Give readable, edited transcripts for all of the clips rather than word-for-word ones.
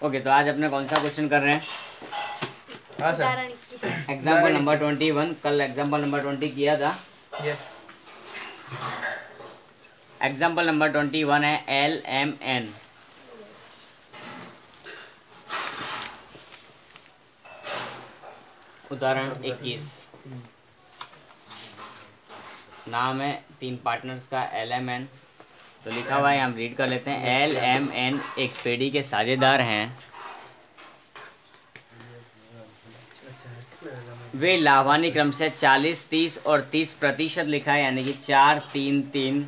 Okay, तो आज अपने कौन सा क्वेश्चन कर रहे हैं? हाँ सर। Example number 21। कल एग्जाम्पल नंबर 20 किया था। एग्जाम्पल नंबर 21 है LMN। उदाहरण 21। नाम है 3 पार्टनर्स का LMN। तो लिखा हुआ है, हम रीड कर लेते हैं। LMN एक पेड़ी के साझेदार हैं। वे लाभानी क्रम से 40, 30 और 30% लिखा है, यानी कि 4, 3, 3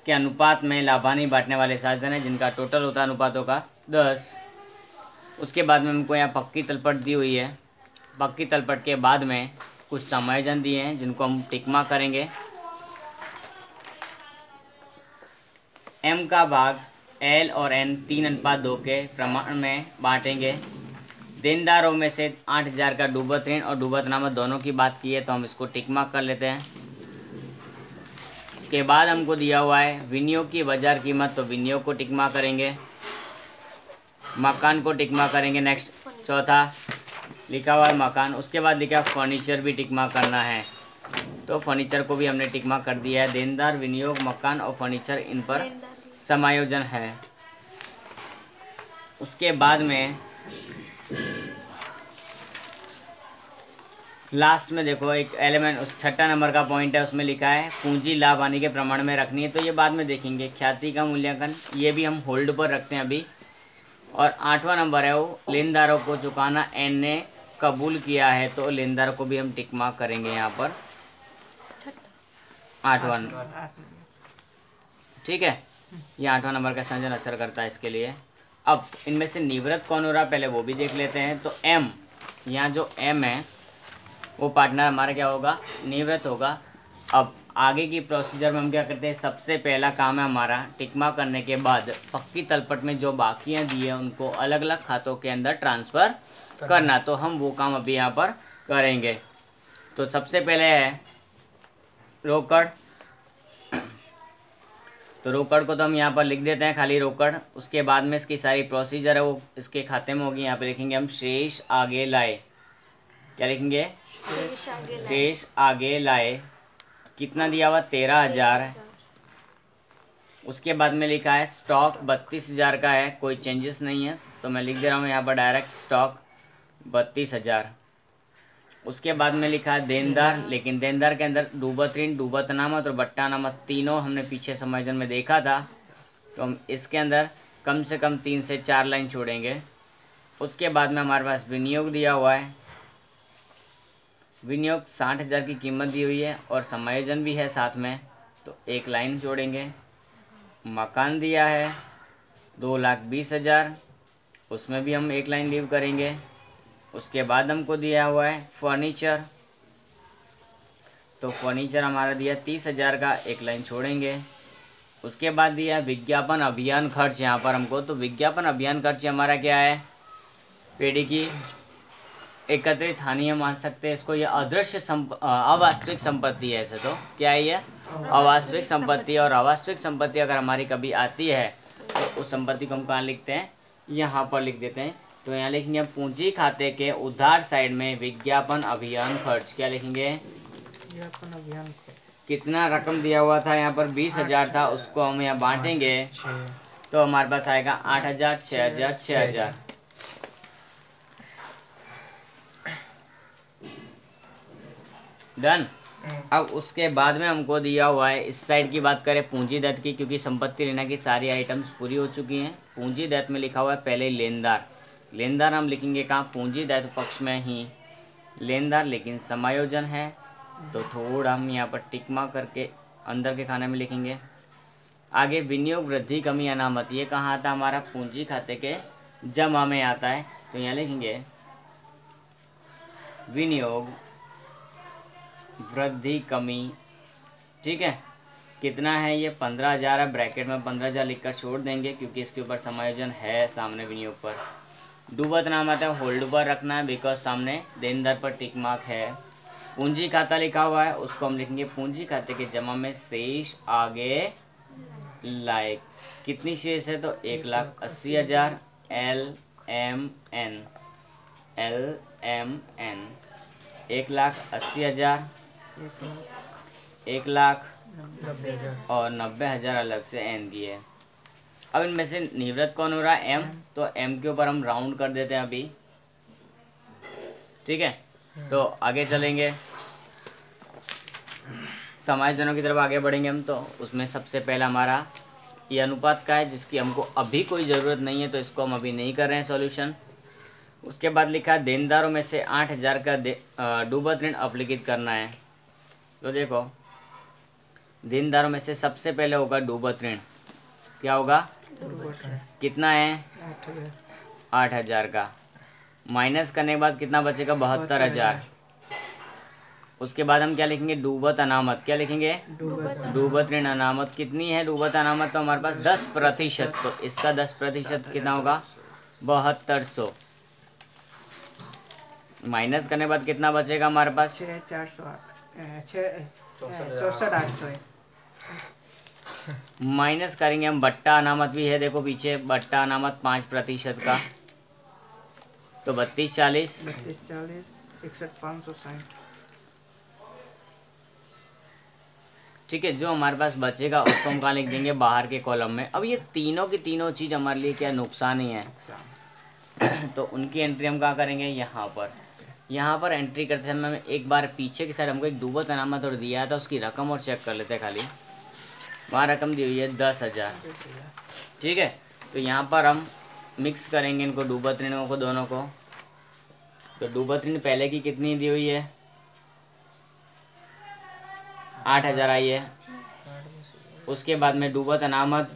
के अनुपात में लाभानी बांटने वाले साझेदार हैं, जिनका टोटल होता है अनुपातों का 10। उसके बाद में हमको यहाँ पक्की तलपट दी हुई है। पक्की तलपट के बाद में कुछ समायोजन दिए हैं, जिनको हम टिक मार्क करेंगे। M का भाग L और N 3:2 के प्रमाण में बांटेंगे। देनदारों में से 8000 का डूबत ऋण और डूबत अनामत दोनों की बात की है, तो हम इसको टिक मार्क कर लेते हैं। उसके बाद हमको दिया हुआ है विनियोग की बाजार कीमत, तो विनियोग को टिक मार्क करेंगे। मकान को टिक मार्क करेंगे। नेक्स्ट चौथा लिखा हुआ है मकान। उसके बाद लिखा फर्नीचर भी टिक मार्क करना है, तो फर्नीचर को भी हमने टिक मार्क कर दिया है। देनदार, विनियोग, मकान और फर्नीचर, इन पर समायोजन है। उसके बाद में लास्ट में देखो एक एलिमेंट, उस 6 नंबर का पॉइंट है, उसमें लिखा है पूंजी लाभ हानि के प्रमाण में रखनी है, तो ये बाद में देखेंगे। ख्याति का मूल्यांकन, ये भी हम होल्ड पर रखते हैं अभी। और 8वां नंबर है वो लेनदारों को चुकाना एन ने कबूल किया है, तो लेनदार को भी हम टिक मार्क करेंगे यहाँ पर 8वां। ठीक है, ये 8वां नंबर का संयोजन असर करता है इसके लिए। अब इनमें से निवृत्त कौन हो रहा है पहले वो भी देख लेते हैं। तो M, यहाँ जो M है वो पार्टनर हमारा क्या होगा, निवृत्त होगा। अब आगे की प्रोसीजर में हम क्या करते हैं, सबसे पहला काम है हमारा टिक मार्क करने के बाद पक्की तलपट में जो बाकियाँ दी है उनको अलग अलग खातों के अंदर ट्रांसफ़र करना, तो हम वो काम अभी यहाँ पर करेंगे। तो सबसे पहले है रोकड़, तो रोकड़ को तो हम यहाँ पर लिख देते हैं खाली रोकड़। उसके बाद में इसकी सारी प्रोसीजर है वो इसके खाते में होगी। यहाँ पे लिखेंगे हम शेष आगे लाए। क्या लिखेंगे, शेष आगे लाए। कितना दिया हुआ, 13,000। उसके बाद में लिखा है स्टॉक 32,000 का है, कोई चेंजेस नहीं है, तो मैं लिख दे रहा हूँ यहाँ पर डायरेक्ट स्टॉक 32,000। उसके बाद में लिखा है देनदार, लेकिन देनदार के अंदर डूबत ऋण, डूबत अनामत और बट्टा अनामत तीनों हमने पीछे समायोजन में देखा था, तो हम इसके अंदर कम से कम 3 से 4 लाइन छोड़ेंगे। उसके बाद में हमारे पास विनियोग दिया हुआ है। विनियोग 60,000 की कीमत दी हुई है और समायोजन भी है साथ में, तो 1 लाइन जोड़ेंगे। मकान दिया है 2,20,000, उसमें भी हम 1 लाइन लीव करेंगे। उसके बाद हमको दिया हुआ है फर्नीचर, तो फर्नीचर हमारा दिया 30,000 का, 1 लाइन छोड़ेंगे। उसके बाद दिया विज्ञापन अभियान खर्च यहाँ पर हमको, तो विज्ञापन अभियान खर्च हमारा क्या है, पेड़ी की एकत्रित हानि हम मान सकते हैं इसको। ये अदृश्य अवास्तविक संपत्ति है। ऐसे तो क्या है, ये अवास्तविक संपत्ति। और अवास्तविक संपत्ति अगर हमारी कभी आती है तो उस संपत्ति को हम कहाँ लिखते हैं, यहाँ पर लिख देते हैं। तो यहाँ लिखेंगे हम पूंजी खाते के उधार साइड में विज्ञापन अभियान खर्च। क्या लिखेंगे, विज्ञापन अभियान खर्च। कितना रकम दिया हुआ था यहाँ पर 20,000 था, उसको हम यहाँ बांटेंगे, तो हमारे पास आएगा 8,000, 6,000, 6,000। डन। अब उसके बाद में हमको दिया हुआ है, इस साइड की बात करें पूंजी दायित्व की, क्योंकि संपत्ति लेना की सारी आइटम्स पूरी हो चुकी हैं। पूंजी दायित्व में लिखा हुआ है पहले लेनदार। लेनदार हम लिखेंगे कहाँ, पूंजी दायित्व पक्ष में ही लेनदार, लेकिन समायोजन है, तो थोड़ा हम यहाँ पर टिक मार्क करके अंदर के खाने में लिखेंगे। आगे विनियोग वृद्धि कमी अनामत, ये कहाँ आता है हमारा, पूंजी खाते के जमा में आता है, तो यहाँ लिखेंगे विनियोग वृद्धि कमी। ठीक है, कितना है ये, 15,000 है, ब्रैकेट में 15,000 लिखकर छोड़ देंगे, क्योंकि इसके ऊपर समायोजन है सामने विनियोग पर। डूबत नाम आता है, होल्ड पर रखना है, बिकॉज सामने देनदार पर टिक मार्क है। पूंजी खाता लिखा हुआ है, उसको हम लिखेंगे पूंजी खाते के जमा में शेष आगे लाए। कितनी शेष है तो 1,80,000 LMN 1,80,000 1,00,000 और 90,000 अलग से एन की है। अब इनमें से निवृत्त कौन हो रहा है एम, तो एम के ऊपर हम राउंड कर देते हैं अभी, ठीक है। तो आगे चलेंगे समायोजनों की तरफ आगे बढ़ेंगे हम। तो उसमें सबसे पहला हमारा ये अनुपात का है जिसकी हमको अभी कोई ज़रूरत नहीं है, तो इसको हम अभी नहीं कर रहे हैं सॉल्यूशन। उसके बाद लिखा है देनदारों में से 8,000 का डूबत ऋण अपलिखित करना है। तो देखो देनदारों में से सबसे पहले होगा डूबत ऋण, क्या होगा कितना है 8,000 का, माइनस करने के बाद कितना बचेगा 72,000। उसके बाद हम क्या लिखेंगे डूबत अनामत, क्या लिखेंगे डूबत ऋण अनामत। कितनी है डूबत अनामत, तो हमारे पास 10%, तो इसका 10% कितना होगा 7200। माइनस करने के बाद कितना बचेगा हमारे पास 64,800। माइनस करेंगे हम बट्टा अनामत भी है, देखो पीछे बट्टा अनामत 5% का, तो 3240 61,560। ठीक है। जो हमारे पास बचेगा उसको हम कहाँ लिख देंगे बाहर के कॉलम में। अब ये तीनों की तीनों चीज़ हमारे लिए क्या नुकसान ही है तो उनकी एंट्री हम कहाँ करेंगे यहाँ पर। यहाँ पर एंट्री करते समय हमें एक बार पीछे की साइड हमको एक डूबत अनामत और दिया था, उसकी रकम और चेक कर लेते हैं खाली। वहाँ रकम दी हुई है 10,000, ठीक है। तो यहाँ पर हम मिक्स करेंगे इनको डूबत ऋणों को दोनों को। तो डूबत ऋण पहले की कितनी दी हुई है 8,000 आई है। उसके बाद में डूबत अनामत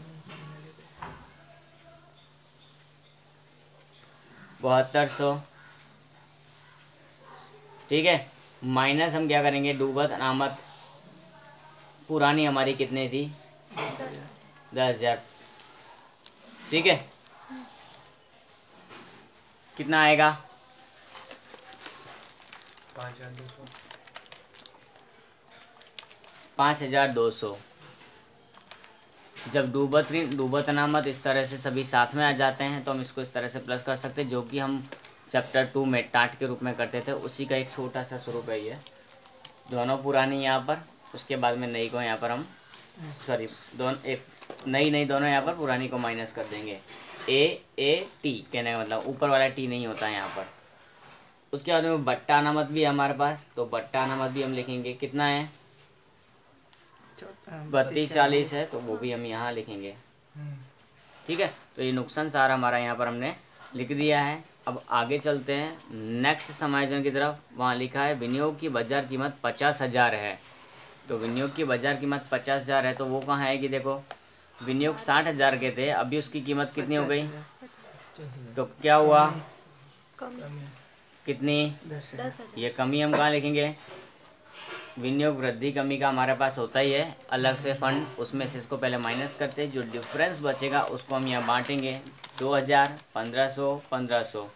7200, ठीक है। माइनस हम क्या करेंगे डूबत अनामत पुरानी हमारी कितनी थी 10,000, ठीक है। कितना आएगा 5,200। जब डूबत अनामत इस तरह से सभी साथ में आ जाते हैं तो हम इसको इस तरह से प्लस कर सकते हैं, जो कि हम चैप्टर 2 में टाट के रूप में करते थे, उसी का एक छोटा सा स्वरूप है ये। दोनों पुरानी यहाँ पर, उसके बाद में नई को यहाँ पर हम सॉरी दोनों एक नई दोनों यहाँ पर पुरानी को माइनस कर देंगे। टी कहने का मतलब ऊपर वाला टी नहीं होता है यहाँ पर। उसके बाद में बट्टा अनामत भी है हमारे पास, तो बट्टा अनामत भी हम लिखेंगे कितना है 3240 है, तो वो भी हम यहाँ लिखेंगे, ठीक है। तो ये नुकसान सारा हमारा यहाँ पर हमने लिख दिया है। अब आगे चलते हैं नेक्स्ट समायोजन की तरफ। वहाँ लिखा है विनियोग की बाजार कीमत 50,000 है। तो विनियोग की बाजार कीमत 50,000 है, तो वो कहाँ आएगी देखो विनियोग 60,000 के थे, अभी उसकी कीमत कितनी हो गई, तो क्या हुआ कितनी 10,000। ये कमी हम कहाँ लिखेंगे विनियोग वृद्धि कमी का हमारे पास होता ही है अलग से फंड, उसमें से इसको पहले माइनस करते हैं, जो डिफरेंस बचेगा उसको हम यहाँ बांटेंगे 2,000 1,500 1,500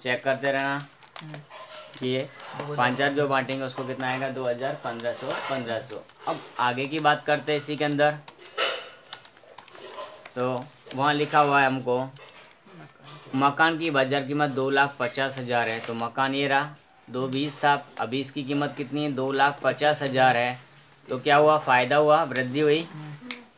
चेक करते रहना। ये 5,000 जो बांटेंगे उसको कितना आएगा 2,000 1,500 1,500। अब आगे की बात करते हैं इसी के अंदर। तो वहाँ लिखा हुआ है हमको मकान की बाजार कीमत 2,50,000 है, तो मकान ये रहा 220 था, अभी इसकी कीमत कितनी है 2,50,000 है। तो क्या हुआ फ़ायदा हुआ वृद्धि हुई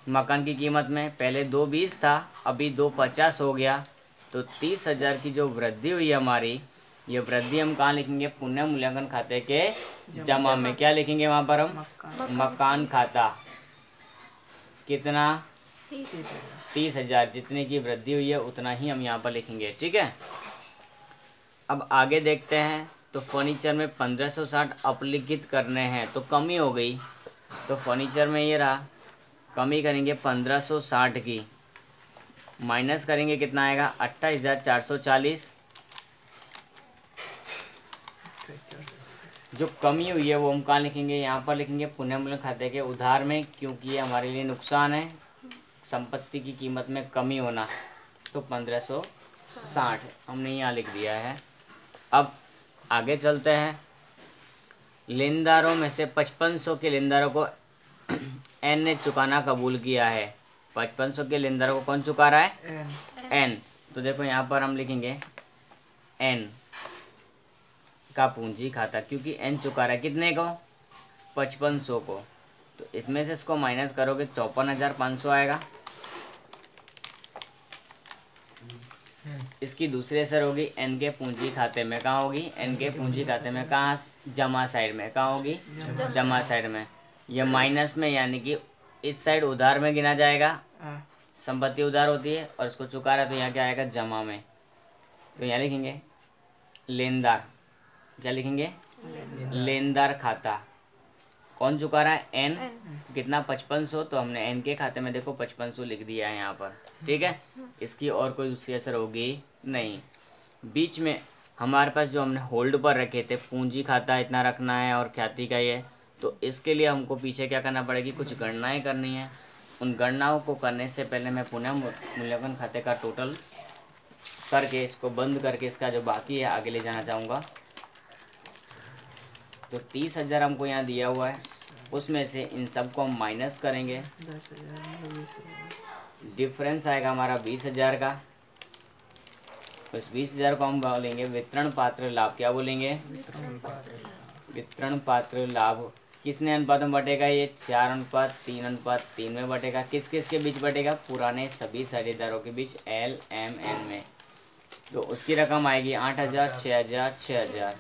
मकान की कीमत में, पहले 220 था अभी 250 हो गया, तो 30,000 की जो वृद्धि हुई हमारी, ये वृद्धि हम कहाँ लिखेंगे पुनः मूल्यांकन खाते के जमा में। क्या लिखेंगे वहाँ पर हम मकान खाता कितना 30,000, जितने की वृद्धि हुई है उतना ही हम यहाँ पर लिखेंगे, ठीक है। अब आगे देखते हैं। तो फर्नीचर में 1,560 अपलिखित करने हैं, तो कमी हो गई, तो फर्नीचर में ये रहा कमी करेंगे 1,560 की, माइनस करेंगे कितना आएगा 28,440। जो कमी हुई है वो हम कहाँ लिखेंगे यहाँ पर लिखेंगे पुनः मूल्य खाते के उधार में, क्योंकि ये हमारे लिए नुकसान है संपत्ति की कीमत में कमी होना, तो 1,560 हमने यहाँ लिख दिया है। अब आगे चलते हैं। लेनदारों में से 5500 के लेनदारों को एन ने चुकाना कबूल किया है। 5500 के लेनदार को कौन चुका रहा है? एन। तो देखो यहाँ पर हम लिखेंगे एन का पूंजी खाता, क्योंकि एन चुका रहा है कितने को? 5500 को। तो इसमें से इसको माइनस करोगे 54,500 आएगा। इसकी दूसरी असर होगी एन के पूंजी खाते में। कहाँ होगी? एन के पूंजी खाते में। कहाँ? जमा साइड में। कहाँ होगी? जमा साइड में। ये माइनस में, यानी कि इस साइड उधार में गिना जाएगा, संपत्ति उधार होती है, और इसको चुका रहा है तो यहाँ क्या आएगा? जमा में। तो यहाँ लिखेंगे लेनदार। क्या लिखेंगे? लेनदार खाता। कौन चुका रहा है? एन। कितना? 5500। तो हमने एन के खाते में देखो 5500 लिख दिया है यहाँ पर। ठीक है, इसकी और कोई दूसरी असर होगी नहीं। बीच में हमारे पास जो हमने होल्ड पर रखे थे, पूंजी खाता इतना रखना है और ख्याति का ये, तो इसके लिए हमको पीछे क्या करना पड़ेगी? कुछ गणनाएं करनी है। उन गणनाओं को करने से पहले मैं पुनः मूल्यांकन खाते का टोटल करके, इसको बंद करके, इसका जो बाकी है आगे ले जाना चाहूँगा। तो 30,000 हमको यहाँ दिया हुआ है, उसमें से इन सबको हम माइनस करेंगे। 10,000 डिफरेंस आएगा हमारा 20,000 का। उस 20,000 को हम बोलेंगे वितरण पात्र लाभ। क्या बोलेंगे? वितरण पात्र लाभ। किसने अनुपात में बटेगा? ये 4:3:3 में बटेगा। किस किस के बीच बटेगा? पुराने सभी साझेदारों के बीच, एल एम एन में। तो उसकी रकम आएगी 8,000, 6,000, 6,000।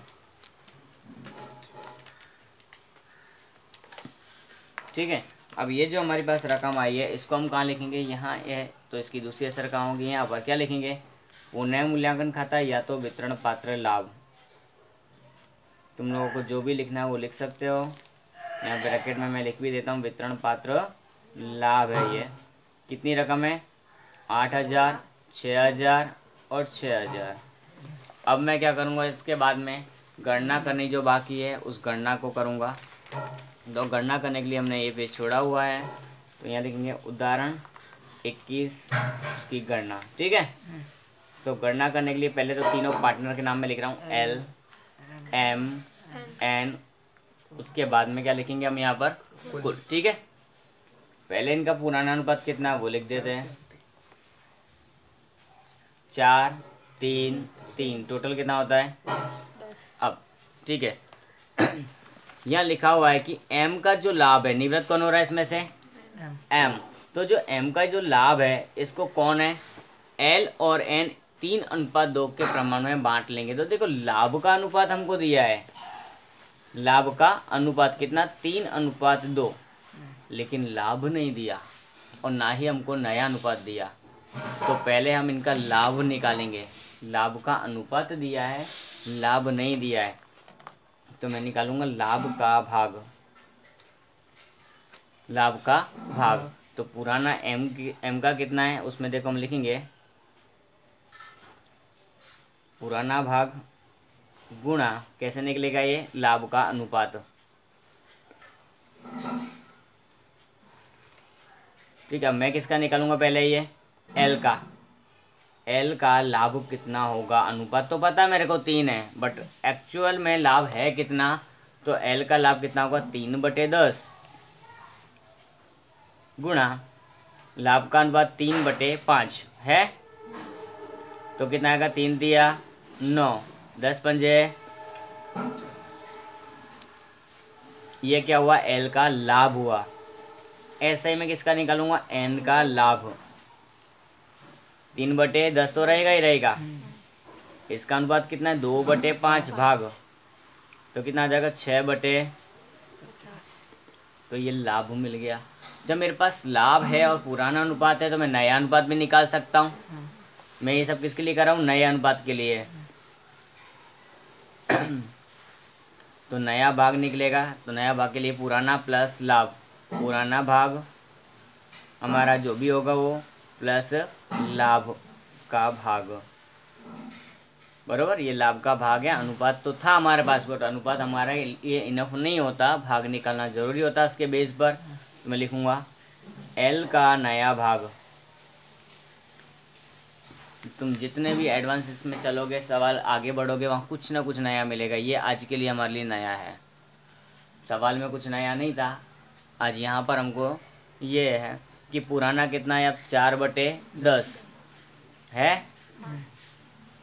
ठीक है, अब ये जो हमारे पास रकम आई है, इसको हम कहाँ लिखेंगे? यहाँ है। तो इसकी दूसरी असर कहाँ होगी? यहाँ पर। क्या लिखेंगे? पुनः मूल्यांकन खाता या तो वितरण पात्र लाभ। तुम लोगों को जो भी लिखना है वो लिख सकते हो। यहाँ ब्रैकेट में मैं लिख भी देता हूँ, वितरण पात्र लाभ है ये। कितनी रकम है? 8,000, 6,000 और 6,000। अब मैं क्या करूँगा? इसके बाद में गणना करनी जो बाकी है, उस गणना को करूँगा। तो गणना करने के लिए हमने ये पेज छोड़ा हुआ है, तो यहाँ लिखेंगे उदाहरण 21 उसकी गणना। ठीक है, तो गणना करने के लिए पहले तो तीनों पार्टनर के नाम में लिख रहा हूँ, एल एम एन। उसके बाद में क्या लिखेंगे हम यहाँ पर? कुल। ठीक है, पहले इनका पुराना अनुपात कितना है वो लिख देते हैं, 4, 3, 3। टोटल कितना होता है? 10। अब ठीक है, यहाँ लिखा हुआ है कि एम का जो लाभ है, निवृत्त कौन हो रहा है इसमें से? एम। तो जो एम का जो लाभ है, इसको कौन है? एल और एन 3:2 के प्रमाण में बांट लेंगे। तो देखो लाभ का अनुपात हमको दिया है, लाभ का अनुपात कितना? 3:2, लेकिन लाभ नहीं दिया और ना ही हमको नया अनुपात दिया। तो पहले हम इनका लाभ निकालेंगे। लाभ का अनुपात दिया है, लाभ नहीं दिया है, तो मैं निकालूंगा लाभ का भाग। लाभ का भाग। तो पुराना एम का कितना है उसमें देखो हम लिखेंगे पुराना भाग गुणा, कैसे निकलेगा ये? लाभ का अनुपात। ठीक है, मैं किसका निकालूंगा पहले? ये एल का। एल का लाभ कितना होगा? अनुपात तो पता है मेरे को 3 है, बट एक्चुअल में लाभ है कितना? तो एल का लाभ कितना होगा? 3/10 गुणा लाभ का अनुपात 3/5 है, तो कितना आएगा? 3 दिया 9, 10 पंजे। ये क्या हुआ? एल का लाभ हुआ। ऐसे ही मैं किसका निकालूंगा? एन का लाभ। 3/10 तो रहेगा ही रहेगा। इसका अनुपात कितना है? 2/5 भाग, तो कितना आ जाएगा? 6/50। तो ये लाभ मिल गया। जब मेरे पास लाभ है और पुराना अनुपात है, तो मैं नया अनुपात भी निकाल सकता हूँ। मैं ये सब किसके लिए कर रहा हूँ? नए अनुपात के लिए। तो नया भाग निकलेगा, तो नया भाग के लिए पुराना प्लस लाभ। पुराना भाग हमारा जो भी होगा वो प्लस लाभ का भाग, बरोबर। ये लाभ का भाग है। अनुपात तो था हमारे पास, बट अनुपात हमारा ये इनफ नहीं होता, भाग निकालना ज़रूरी होता है इसके बेस पर। तो मैं लिखूँगा एल का नया भाग। तुम जितने भी एडवांस इसमें चलोगे, सवाल आगे बढ़ोगे, वहाँ कुछ ना कुछ नया मिलेगा। ये आज के लिए हमारे लिए नया है। सवाल में कुछ नया नहीं था, आज यहाँ पर हमको ये है कि पुराना कितना है, अब 4/10 है,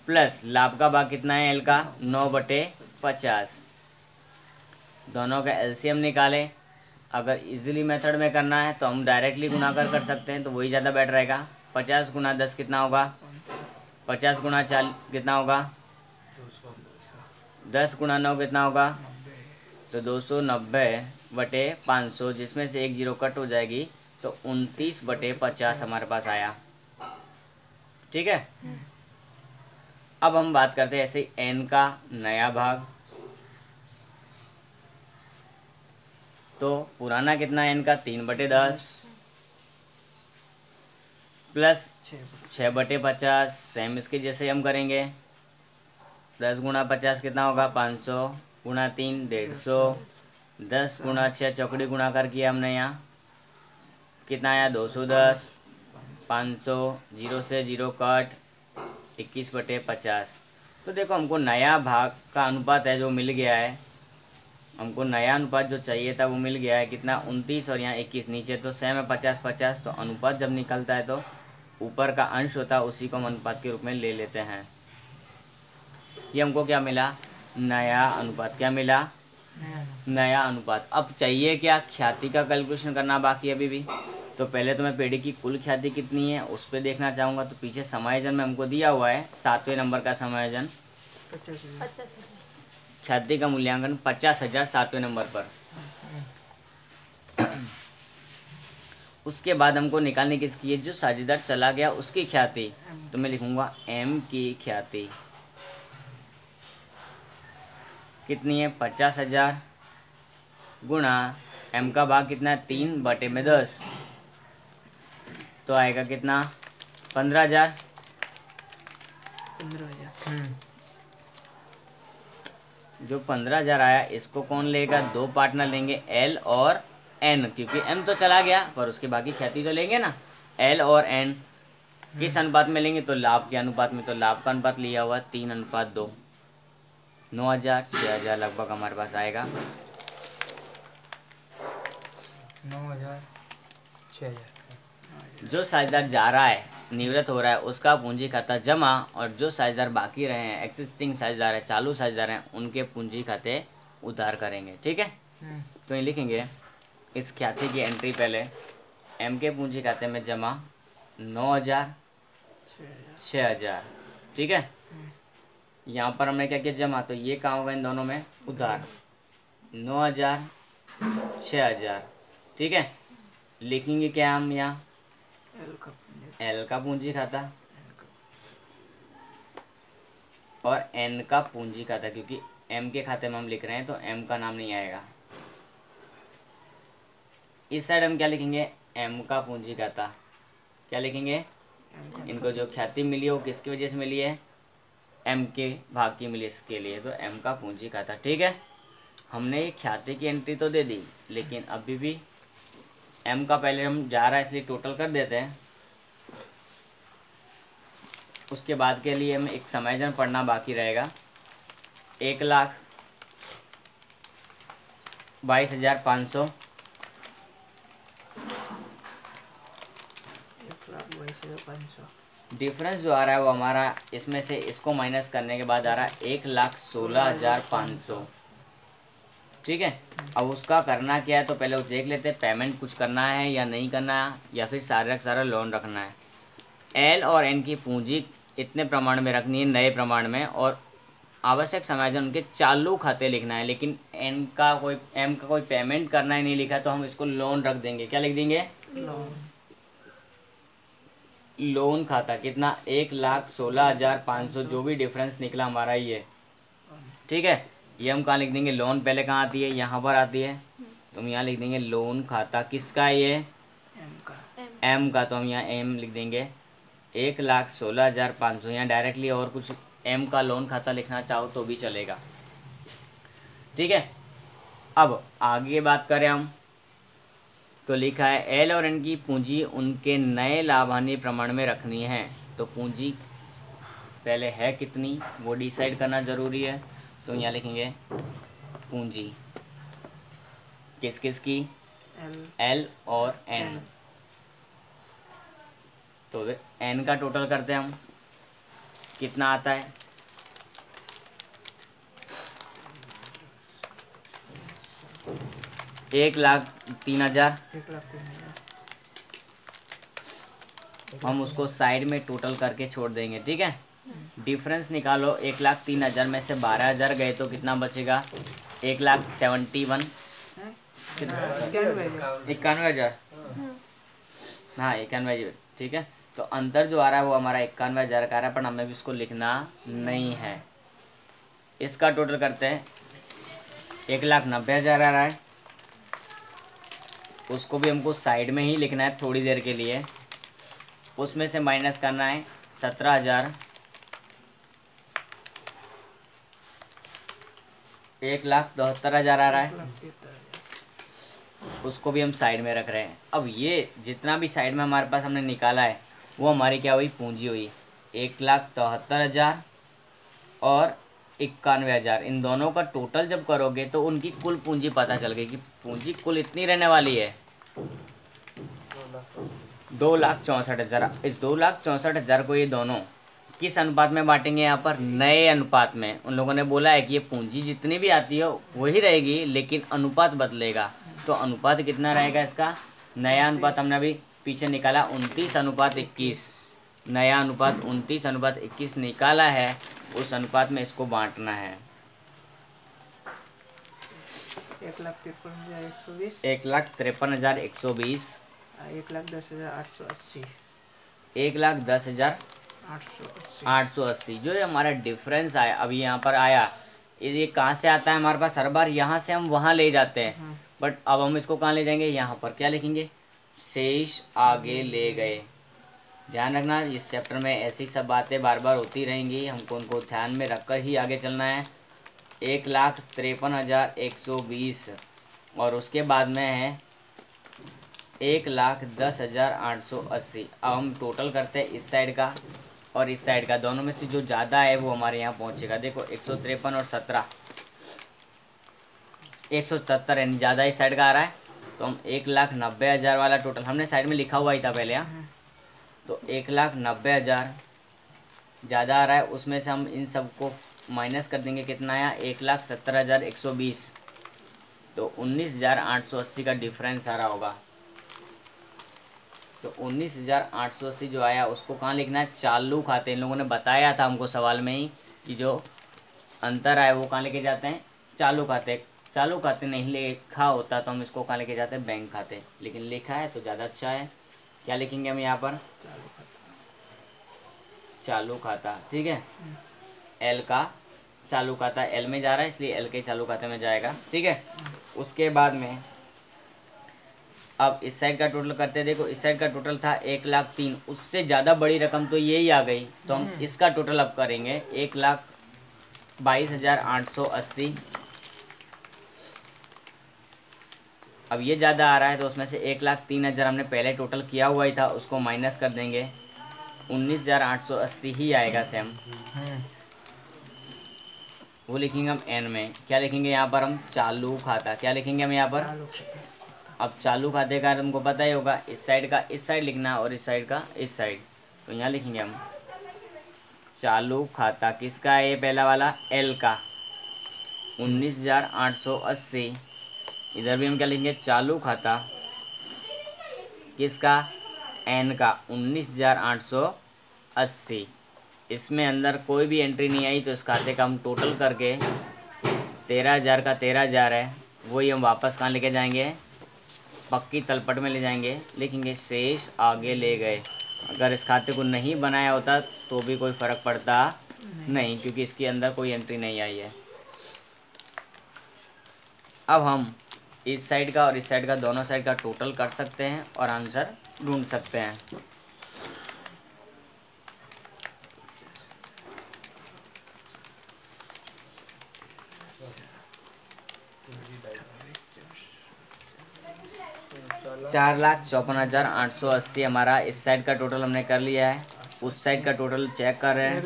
प्लस लाभ का भाग कितना है एल का, 9/50। दोनों का एलसीएम निकालें। अगर इजीली मेथड में करना है तो हम डायरेक्टली गुना कर सकते हैं, तो वही ज़्यादा बेटर रहेगा। 50 × 10 कितना होगा, 50 × 4 कितना होगा, 10 × 9 कितना होगा, तो 290/500, जिसमें से एक जीरो कट हो जाएगी, तो 29/50 हमारे पास आया। ठीक है। अब हम बात करते हैं ऐसे एन का नया भाग। तो पुराना कितना है एन का, 3/10 प्लस 6/50, सेम इसके जैसे हम करेंगे। 10 × 50 कितना होगा, 500 × 3 150, 10 × 6 चौकड़ी गुणाकार किया हमने, यहाँ कितना आया, 210, 500, 0 से 0 कट, 21/50। तो देखो हमको नया भाग का अनुपात है जो मिल गया है, हमको नया अनुपात जो चाहिए था वो मिल गया है, कितना, 29 और यहाँ 21, नीचे तो सेम है 50-50। तो अनुपात जब निकलता है तो ऊपर का अंश होता है उसी को हम अनुपात के रूप में ले लेते हैं। ये हमको क्या मिला, नया अनुपात। क्या मिला, नया अनुपात। अब चाहिए क्या, ख्याति का कैलकुलेशन करना बाकी है अभी भी। तो पहले तो मैं पेड़ी की कुल ख्याति कितनी है उस पर देखना चाहूँगा। तो पीछे समायोजन में हमको दिया हुआ है 7वें नंबर का समायोजन, 50,000 ख्याति का मूल्यांकन 50,000 7वें नंबर पर। उसके बाद हमको निकालने किसकी है, जो साझेदार चला गया उसकी ख्याति। तो मैं लिखूंगा एम की ख्याति कितनी है, 50,000 गुणा एम का भाग कितना है, 3/10, तो आएगा कितना, 15,000। 15,000। जो 15,000 आया इसको कौन लेगा, दो पार्टनर लेंगे, एल और एन, क्योंकि एम तो चला गया पर उसके बाकी ख्याति तो लेंगे ना। एल और एन किस अनुपात में लेंगे, तो लाभ के अनुपात में। तो लाभ का अनुपात लिया हुआ 3:2, 9,000 6,000 लगभग हमारे पास आएगा। 9,000 6,000। जो साझेदार जा रहा है, निवृत्त हो रहा है, उसका पूंजी खाता जमा, और जो साझेदार बाकी रहे हैं, एक्सिस्टिंग साझेदार है, चालू साझेदार हैं, उनके पूंजी खाते उधार करेंगे। ठीक है। तो ये लिखेंगे इस ख्याति की एंट्री पहले, एम के पूंजी खाते में जमा 9,000 6,000। ठीक है। यहाँ पर हमने क्या किया, जमा, तो ये कहाँ होगा इन दोनों में, उधार, 9,000 6,000। ठीक है। लिखेंगे क्या हम यहाँ, एल का पूंजी खाता और एन का पूंजी खाता, क्योंकि एम के खाते में हम लिख रहे हैं तो एम का नाम नहीं आएगा। इस साइड हम क्या लिखेंगे, एम का पूंजी खाता। क्या लिखेंगे, इनको जो ख्याति मिली है वो किसकी वजह से मिली है, एम के भाग की मिली, इसके लिए तो एम का पूंजी खाता। ठीक है। हमने ये ख्याति की एंट्री तो दे दी, लेकिन अभी भी एम का पहले हम जा रहा है इसलिए टोटल कर देते हैं। उसके बाद के लिए हमें एक समायोजन पढ़ना बाकी रहेगा। 1,22,500 डिफरेंस जो आ रहा है वो हमारा, इसमें से इसको माइनस करने के बाद आ रहा है 1,16,500। ठीक है। अब उसका करना क्या है, तो पहले वो देख लेते हैं पेमेंट कुछ करना है या नहीं करना है, या फिर सारा का सारा लोन रखना है। एल और एन की पूंजी इतने प्रमाण में रखनी है, नए प्रमाण में, और आवश्यक समायोजन उनके चालू खाते लिखना है। लेकिन एम का कोई पेमेंट करना ही नहीं लिखा, तो हम इसको लोन रख देंगे। क्या लिख देंगे, लोन खाता। कितना, 1,16,500, जो भी डिफरेंस निकला हमारा ये। ठीक है। ये हम कहाँ लिख देंगे, लोन पहले कहाँ आती है, यहाँ पर आती है, तो हम यहाँ लिख देंगे लोन खाता। किसका, ये एम का, तो हम यहाँ एम लिख देंगे 1,16,500। यहाँ डायरेक्टली और कुछ एम का लोन खाता लिखना चाहो तो भी चलेगा। ठीक है। अब आगे बात करें हम, तो लिखा है एल और एन की पूंजी उनके नए लाभ हानि प्रमाण में रखनी है। तो पूंजी पहले है कितनी वो डिसाइड करना ज़रूरी है। तो यहाँ लिखेंगे पूंजी किस किस की, एल और एन। तो एन का टोटल करते हैं हम, कितना आता है? 1,03,000। हम उसको साइड में टोटल करके छोड़ देंगे, ठीक है। डिफरेंस निकालो, 1,03,000 में से 12,000 गए तो कितना बचेगा? 1,71,000। 91,000। हाँ 91,000, ठीक है। तो अंतर जो आ रहा है वो हमारा 91,000 का आ रहा है, पर हमें भी इसको लिखना नहीं है। इसका टोटल करते हैं, 1,90,000 आ रहा है, उसको भी हमको साइड में ही लिखना है थोड़ी देर के लिए। उसमें से माइनस करना है 17,000, 1,72,000 आ रहा है, उसको भी हम साइड में रख रहे हैं। अब ये जितना भी साइड में हमारे पास हमने निकाला है वो हमारी क्या हुई? पूंजी हुई। 1,73,000 और 91,000, इन दोनों का टोटल जब करोगे तो उनकी कुल पूंजी पता चल गई कि पूंजी कुल इतनी रहने वाली है, 2,64,000। इस 2,64,000 को ये दोनों किस अनुपात में बांटेंगे? यहाँ पर नए अनुपात में। उन लोगों ने बोला है कि ये पूंजी जितनी भी आती है वही रहेगी, लेकिन अनुपात बदलेगा। तो अनुपात कितना रहेगा इसका? नया अनुपात हमने अभी पीछे निकाला 29:21। नया अनुपात 29:21 निकाला है, उस अनुपात में इसको बांटना है। 1,53,120, 1,53,120, 1,10,880, 1,10,880। जो ये हमारा डिफरेंस आया अभी यहाँ पर आया, ये कहाँ से आता है हमारे पास? हर बार यहाँ से हम वहाँ ले जाते हैं, बट अब हम इसको कहाँ ले जाएंगे? यहाँ पर क्या लिखेंगे? शेष आगे ले गए। ध्यान रखना, इस चैप्टर में ऐसी सब बातें बार बार होती रहेंगी, हमको उनको ध्यान में रखकर ही आगे चलना है। 1,53,120 और उसके बाद में है 1,10,880। अब हम टोटल करते हैं इस साइड का और इस साइड का, दोनों में से जो ज़्यादा है वो हमारे यहाँ पहुँचेगा। देखो 153 और 17, 170 यानी ज़्यादा इस साइड का आ रहा है। तो हम 1,90,000 वाला टोटल हमने साइड में लिखा हुआ ही था पहले, यहाँ तो 1,90,000 ज़्यादा आ रहा है, उसमें से हम इन सबको माइनस कर देंगे। कितना आया? 1,70,120। तो 19,880 का डिफरेंस आ रहा होगा। तो 19,880 जो आया उसको कहाँ लिखना है? चालू खाते। इन लोगों ने बताया था हमको सवाल में ही कि जो अंतर आया वो कहाँ लेके जाते हैं? चालू खाते। चालू खाते नहीं लिखा होता तो हम इसको कहाँ लेके जाते हैं? बैंक खाते। लेकिन लिखा है तो ज़्यादा अच्छा है। क्या लिखेंगे हम यहाँ पर? चालू खाता, ठीक है। एल का चालू खाता एल में जा रहा है, इसलिए एल के चालू खाते में जाएगा, ठीक है। उसके बाद में अब इस साइड का टोटल करते हैं। देखो इस साइड का टोटल था 1,03,000, उससे ज़्यादा बड़ी रकम तो यही आ गई, तो हम इसका टोटल अब करेंगे 1,22,880। अब ये ज़्यादा आ रहा है तो उसमें से 1,03,000 हमने पहले टोटल किया हुआ ही था, उसको माइनस कर देंगे। 19,880 ही आएगा सेम, वो लिखेंगे हम एन में। क्या लिखेंगे यहाँ पर हम? चालू खाता। क्या लिखेंगे हम यहाँ पर? अब चालू खाते का तुमको पता ही होगा, इस साइड का इस साइड लिखना और इस साइड का इस साइड। तो यहाँ लिखेंगे हम चालू खाता। किसका है ये? पहला वाला एल का 19,880। इधर भी हम क्या लिखेंगे? चालू खाता। किसका? एन का 19,880। इसमें अंदर कोई भी एंट्री नहीं आई तो इस खाते का हम टोटल करके 13,000 का 13,000 है, वही हम वापस कहाँ लेके जाएंगे? पक्की तलपट में ले जाएंगे। लिखेंगे शेष आगे ले गए। अगर इस खाते को नहीं बनाया होता तो भी कोई फ़र्क पड़ता नहीं, क्योंकि इसके अंदर कोई एंट्री नहीं आई है। अब हम इस साइड का और इस साइड का, दोनों साइड का टोटल कर सकते हैं और आंसर ढूंढ सकते हैं। चार 4,54,880 हमारा इस साइड का टोटल हमने कर लिया है। उस साइड का टोटल चेक कर रहे हैं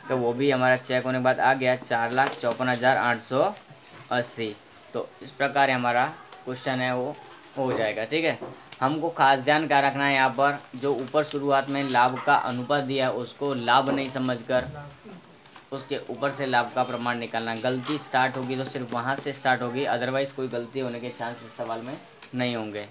तो वो भी हमारा चेक होने के बाद आ गया 4,54,880। तो इस प्रकार हमारा क्वेश्चन है वो हो जाएगा। ठीक है, हमको खास ध्यान क्या रखना है यहाँ पर, जो ऊपर शुरुआत में लाभ का अनुपात दिया है उसको लाभ नहीं समझकर उसके ऊपर से लाभ का प्रमाण निकालना। गलती स्टार्ट होगी तो सिर्फ वहाँ से स्टार्ट होगी, अदरवाइज कोई गलती होने के चांस इस सवाल में नहीं होंगे।